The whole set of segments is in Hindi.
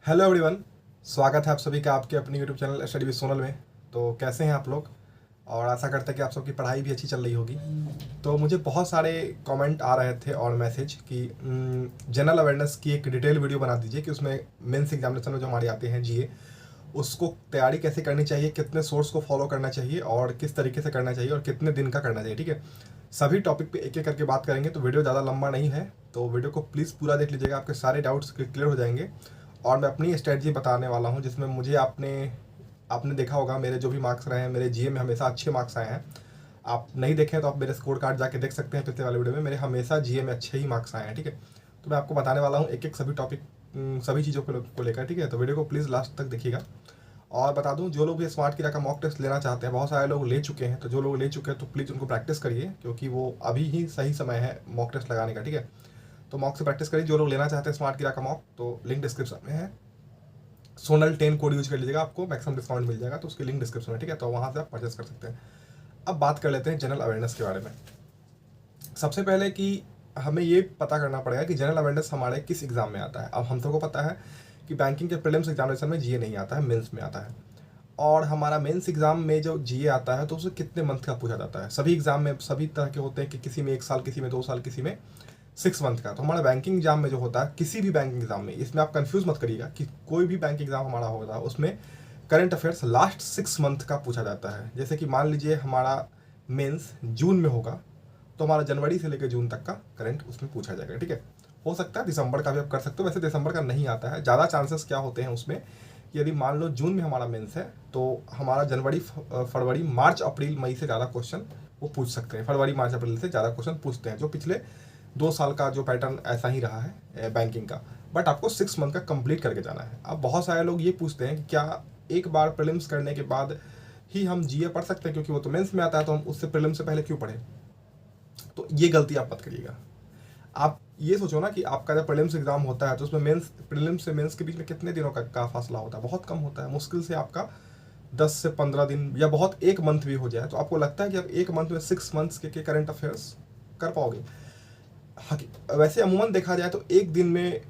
Hello everyone. स्वागत है आप सभी का आपके अपने YouTube channel study with Sonal में। तो कैसे हैं आप लोग? और आशा करते हैं कि आप सबकी पढ़ाई भी अच्छी चल रही होगी। तो मुझे बहुत सारे कमेंट आ रहे थे और मैसेज कि जनरल अवेयरनेस की एक डिटेल वीडियो बना दीजिए कि उसमें मेंस एग्जामिनेशन में जो हमारे आते हैं जीए, उसको तैयारी कैसे करनी चाहिए, कितने सोर्स को फॉलो करना चाहिए और किस तरीके से करना चाहिए और कितने दिन का करना चाहिए। ठीक है, सभी टॉपिक पे एक एक करके बात करेंगे। तो वीडियो ज़्यादा लंबा नहीं है, तो वीडियो को प्लीज़ पूरा देख लीजिएगा, आपके सारे डाउट्स क्लियर हो जाएंगे। और मैं अपनी स्ट्रेटजी बताने वाला हूँ जिसमें मुझे आपने आपने देखा होगा मेरे जो भी मार्क्स रहे हैं, मेरे जीए में हमेशा अच्छे मार्क्स आए हैं। आप नहीं देखें तो आप मेरे स्कोर कार्ड जाके देख सकते हैं पिछले वाले वीडियो में, मेरे हमेशा जीए में अच्छे ही मार्क्स आए हैं। ठीक है, तो मैं आपको बताने वाला हूँ एक एक सभी टॉपिक, सभी चीज़ों को लेकर। ठीक है, तो वीडियो को प्लीज़ लास्ट तक देखिएगा। और बता दूं, जो लोग भी स्मार्ट किरा का मॉक टेस्ट लेना चाहते हैं, बहुत सारे लोग ले चुके हैं, तो जो लोग ले चुके हैं तो प्लीज़ उनको प्रैक्टिस करिए, क्योंकि वो अभी ही सही समय है मॉक टेस्ट लगाने का। ठीक है, तो मॉक से प्रैक्टिस करिए। जो लोग लेना चाहते हैं स्मार्ट किरा का मॉक, तो लिंक डिस्क्रिप्शन में है। सोनल 10 कोड यूज कर लीजिएगा, आपको मैक्सिमम डिस्काउंट मिल जाएगा, तो उसकी लिंक डिस्क्रिप्शन में। ठीक है, तो वहाँ से आप परचेस कर सकते हैं। अब बात कर लेते हैं जनरल अवेयरनेस के बारे में। सबसे पहले कि हमें ये पता करना पड़ेगा कि जनरल अवेयरनेस हमारे किस एग्जाम में आता है। अब हम सबको पता है कि बैंकिंग के प्रीलिम्स एग्जामिनेशन में जीए नहीं आता है, मेंस में आता है। और हमारा मेंस एग्जाम में जो जीए आता है तो उसे कितने मंथ का पूछा जाता है। सभी एग्जाम में सभी तरह के होते हैं कि किसी में 1 साल, किसी में 2 साल, किसी में 6 मंथ का। तो हमारा बैंकिंग एग्जाम में जो होता है, किसी भी बैंकिंग एग्जाम में, इसमें आप कंफ्यूज मत करिएगा कि कोई भी बैंक एग्जाम हमारा होता है उसमें करंट अफेयर्स लास्ट 6 मंथ का पूछा जाता है। जैसे कि मान लीजिए हमारा मेंस जून में होगा, तो हमारा जनवरी से लेकर जून तक का करंट उसमें पूछा जाएगा। ठीक है, हो सकता है दिसंबर का भी आप कर सकते हो, वैसे दिसंबर का नहीं आता है। ज़्यादा चांसेस क्या होते हैं उसमें, यदि मान लो जून में हमारा मेंस है तो हमारा जनवरी, फरवरी, मार्च, अप्रैल, मई से ज़्यादा क्वेश्चन वो पूछ सकते हैं। फरवरी, मार्च, अप्रैल से ज़्यादा क्वेश्चन पूछते हैं, जो पिछले 2 साल का जो पैटर्न ऐसा ही रहा है बैंकिंग का। बट आपको 6 मंथ का कंप्लीट करके जाना है। अब बहुत सारे लोग ये पूछते हैं कि क्या एक बार प्रीलिम्स करने के बाद ही हम जीए पढ़ सकते हैं, क्योंकि वो तो मेंस में आता है, तो हम उससे प्रीलिम्स से पहले क्यों पढ़े। तो ये गलती आप मत करिएगा। आप ये सोचो ना कि आपका जब प्रीलिम्स एग्जाम होता है तो उसमें मेंस, प्रीलिम्स से मेंस के बीच में कितने दिनों का फासला होता है, बहुत कम होता है। मुश्किल से आपका 10 से 15 दिन, या बहुत 1 मंथ भी हो जाए। तो आपको लगता है कि आप 1 मंथ में 6 मंथ्स के करंट अफेयर्स कर पाओगे? वैसे अमूमन देखा जाए तो एक दिन में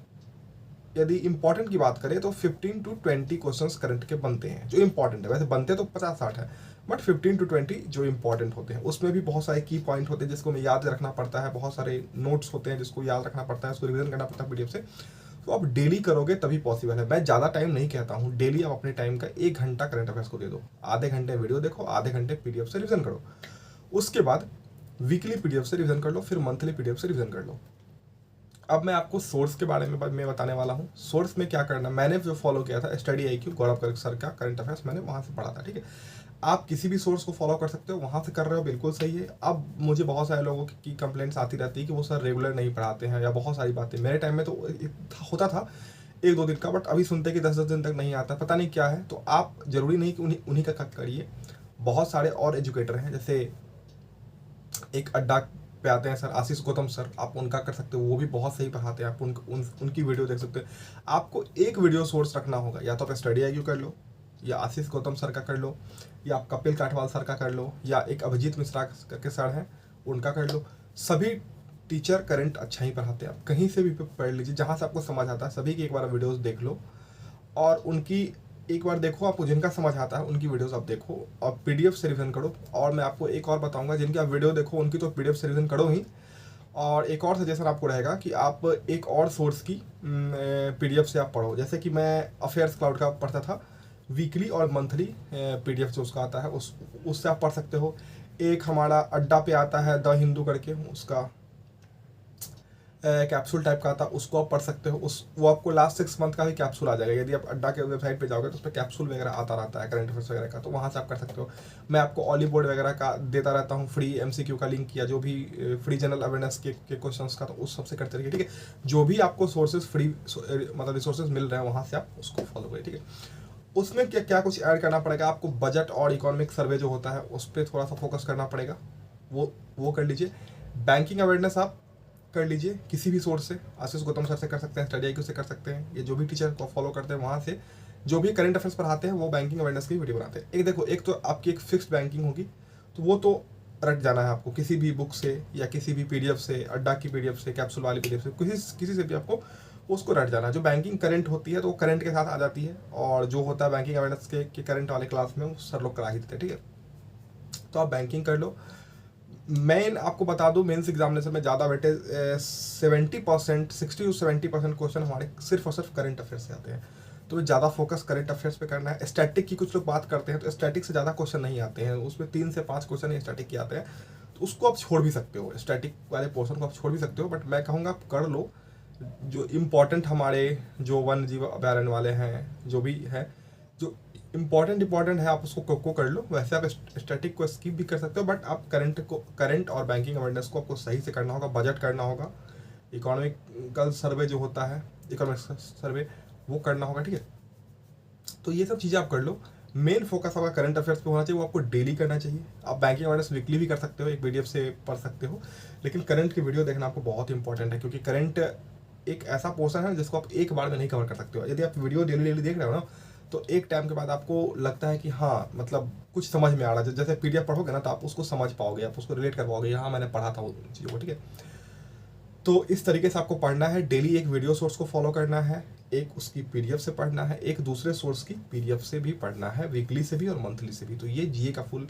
यदि इंपॉर्टेंट की बात करें तो 15 to 20 क्वेश्चंस करंट के बनते हैं, जो इंपॉर्टेंट है। वैसे बनते तो 50-60 है, बट 15 to 20 जो इंपॉर्टेंट होते हैं। उसमें भी बहुत सारे की पॉइंट होते हैं जिसको हमें याद रखना पड़ता है, बहुत सारे नोट्स होते हैं जिसको याद रखना पड़ता है, उसको रिविजन करना पड़ता है पीडीएफ से। तो आप डेली करोगे तभी पॉसिबल है। मैं ज़्यादा टाइम नहीं कहता हूँ, डेली आप अपने टाइम का 1 घंटा करंट अफेयर्स को दे दो। आधे घंटे वीडियो देखो, आधे घंटे पीडीएफ से रिविजन करो। उसके बाद वीकली पीडीएफ से रिविजन कर लो, फिर मंथली पीडीएफ से रिविजन कर लो। अब मैं आपको सोर्स के बारे में मैं बताने वाला हूँ। सोर्स में क्या करना, मैंने जो फॉलो किया था स्टडी IQ गौरव गर्ग सर का करंट अफेयर्स, मैंने वहाँ से पढ़ा था। ठीक है, आप किसी भी सोर्स को फॉलो कर सकते हो, वहाँ से कर रहे हो, बिल्कुल सही है। अब मुझे बहुत सारे लोगों की कंप्लेंट्स आती रहती है कि वो सर रेगुलर नहीं पढ़ाते हैं, या बहुत सारी बातें। मेरे टाइम में तो होता था 1-2 दिन का, बट अभी सुनते कि 10-10 दिन तक नहीं आता, पता नहीं क्या है। तो आप जरूरी नहीं कि उन्हीं का करिए। बहुत सारे और एजुकेटर हैं, जैसे एक अड्डा पे आते हैं सर आशीष गौतम सर, आप उनका कर सकते हो, वो भी बहुत सही पढ़ाते हैं। आप उनकी वीडियो देख सकते हो। आपको एक वीडियो सोर्स रखना होगा, या तो आप स्टडी IQ कर लो, या आशीष गौतम सर का कर लो, या आप कपिल काठवाल सर का कर लो, या एक अभिजीत मिश्रा करके सर हैं उनका कर लो। सभी टीचर करंट अच्छा ही पढ़ाते हैं। आप कहीं से भी पढ़ लीजिए, जहाँ से आपको समझ आता है, सभी की एक बार वीडियोज़ देख लो और उनकी एक बार देखो। आपको जिनका समझ आता है उनकी वीडियोस आप देखो और पीडीएफ से रिवीजन करो। और मैं आपको एक और बताऊंगा, जिनकी आप वीडियो देखो उनकी तो पीडीएफ से रिवीजन करो ही। और एक और सजेशन आपको रहेगा कि आप एक और सोर्स की पीडीएफ से आप पढ़ो। जैसे कि मैं अफेयर्स क्लाउड का पढ़ता था, वीकली और मंथली पीडीएफ जो उसका आता है उससे आप पढ़ सकते हो। एक हमारा अड्डा पे आता है द हिंदू करके, उसका कैप्सूल टाइप का आता, उसको आप पढ़ सकते हो। वो आपको लास्ट 6 मंथ का भी कैप्सूल आ जाएगा। यदि आप अड्डा के वेबसाइट पे जाओगे तो उस पर कैप्सूल वगैरह आता रहता है करंट अफेयर्स वगैरह का, तो वहाँ से आप कर सकते हो। मैं आपको ऑली बोर्ड वगैरह का देता रहता हूँ फ्री MCQ का लिंक, या जो भी फ्री जनरल अवेयरनेस के क्वेश्चन का, तो उस सबसे करते रहिए। ठीक है, जो भी आपको सोर्सेज फ्री मतलब रिसोर्सेज मिल रहे हैं वहाँ से आप उसको फॉलो करिए। ठीक है, उसमें क्या क्या कुछ ऐड करना पड़ेगा आपको, बजट और इकोनॉमिक सर्वे जो होता है उस पर थोड़ा सा फोकस करना पड़ेगा, वो कर लीजिए। बैंकिंग अवेयरनेस आप कर लीजिए किसी भी सोर्स से, आशीष गौतम सर से कर सकते हैं, स्टडी IQ से कर सकते हैं, ये जो भी टीचर को फॉलो करते हैं वहाँ से जो भी करंट अफेयर्स पढ़ाते हैं वो बैंकिंग अवेयरनेस की वीडियो बनाते हैं। एक देखो, एक तो आपकी एक फिक्स्ड बैंकिंग होगी, तो वो तो रट जाना है आपको किसी भी बुक से, या किसी भी पीडीएफ से, अड्डा की पीडीएफ से, कैप्सूल वाली पीडीएफ से, किसी से भी आपको उसको रट जाना। जो बैंकिंग करंट होती है तो वो करंट के साथ आ जाती है, और जो होता है बैंकिंग अवेयरनेस के करंट वाले क्लास में वो सर लोग करा ही देते हैं, ठीक है। तो आप बैंकिंग कर लो। मेन आपको बता दूं, मेंस एग्जामिनेशन में ज़्यादा वेटेज 70%, 60 to 70% क्वेश्चन हमारे सिर्फ और सिर्फ करंट अफेयर से आते हैं। तो ज़्यादा फोकस करंट अफेयर्स पे करना है। स्टैटिक की कुछ लोग बात करते हैं, तो स्टैटिक से ज़्यादा क्वेश्चन नहीं आते हैं, उसमें 3 से 5 क्वेश्चन ही स्टैटिक के आते हैं, तो उसको आप छोड़ भी सकते हो, स्टैटिक वाले पोर्शन को आप छोड़ भी सकते हो। बट मैं कहूँगा आप कर लो। जो इम्पोर्टेंट हमारे जो वन जीव अभयारण्य वाले हैं, जो भी है, जो इम्पोर्टेंट है, आप उसको को कर लो। वैसे आप स्टैटिक को स्किप भी कर सकते हो, बट आप करंट और बैंकिंग अवेयरनेस को आपको सही से करना होगा, बजट करना होगा, इकोनॉमिकल सर्वे जो होता है, इकोनॉमिक सर्वे, वो करना होगा, ठीक है। तो ये सब चीज़ें आप कर लो। मेन फोकस आपका करंट अफेयर्स पे होना चाहिए, वो आपको डेली करना चाहिए। आप बैंकिंग अवेयरनेस वीकली भी कर सकते हो, एक पीडीएफ से पढ़ सकते हो, लेकिन करंट की वीडियो देखना आपको बहुत इंपॉर्टेंट है, क्योंकि करंट एक ऐसा पोर्शन है जिसको आप एक बार में नहीं कवर कर सकते हो। यदि आप वीडियो डेली देख रहे हो ना, तो एक टाइम के बाद आपको लगता है कि हाँ, मतलब कुछ समझ में आ रहा है। जैसे पीडीएफ पढ़ोगे ना, तो आप उसको समझ पाओगे, आप उसको रिलेट कर पाओगे, हाँ मैंने पढ़ा था वो चीज़ों को, ठीक है। तो इस तरीके से आपको पढ़ना है। डेली एक वीडियो सोर्स को फॉलो करना है, एक उसकी पीडीएफ से पढ़ना है, एक दूसरे सोर्स की पीडीएफ से भी पढ़ना है, वीकली से भी और मंथली से भी। तो ये जीए का फुल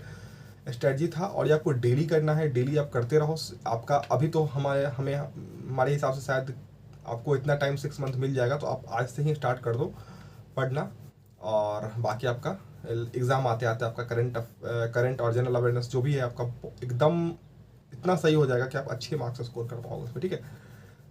स्ट्रेटजी था, और ये आपको डेली करना है, डेली आप करते रहो। आपका अभी तो हमारे हिसाब से शायद आपको इतना टाइम 6 मंथ मिल जाएगा, तो आप आज से ही स्टार्ट कर दो पढ़ना। और बाकी आपका एग्ज़ाम आते आते आपका करंट और जनरल अवेयरनेस जो भी है आपका एकदम इतना सही हो जाएगा कि आप अच्छे मार्क्स स्कोर कर पाओगे उसमें, ठीक है।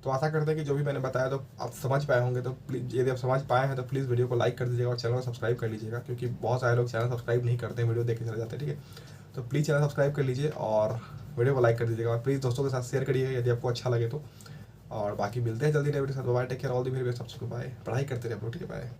तो आशा करते हैं कि जो भी मैंने बताया तो आप समझ पाए होंगे। तो प्लीज़, यदि आप समझ पाए हैं तो प्लीज़ वीडियो को लाइक कर दीजिएगा और चैनल को सब्सक्राइब कर लीजिएगा, क्योंकि बहुत सारे लोग चैनल सब्सक्राइब नहीं करते हैं, वीडियो देख के चले जाते हैं, ठीक है। तो प्लीज़ चैनल सब्सक्राइब कर लीजिए और वीडियो को लाइक कर दीजिएगा, और प्लीज़ दोस्तों के साथ शेयर करिए यदि आपको अच्छा लगे तो। और बाकी मिलते हैं जल्दी नए वीडियो के साथ। Bye, take care, all the very best, सबसे बाय। पढ़ाई करते रहे आप लोग, ठीक है, बाय।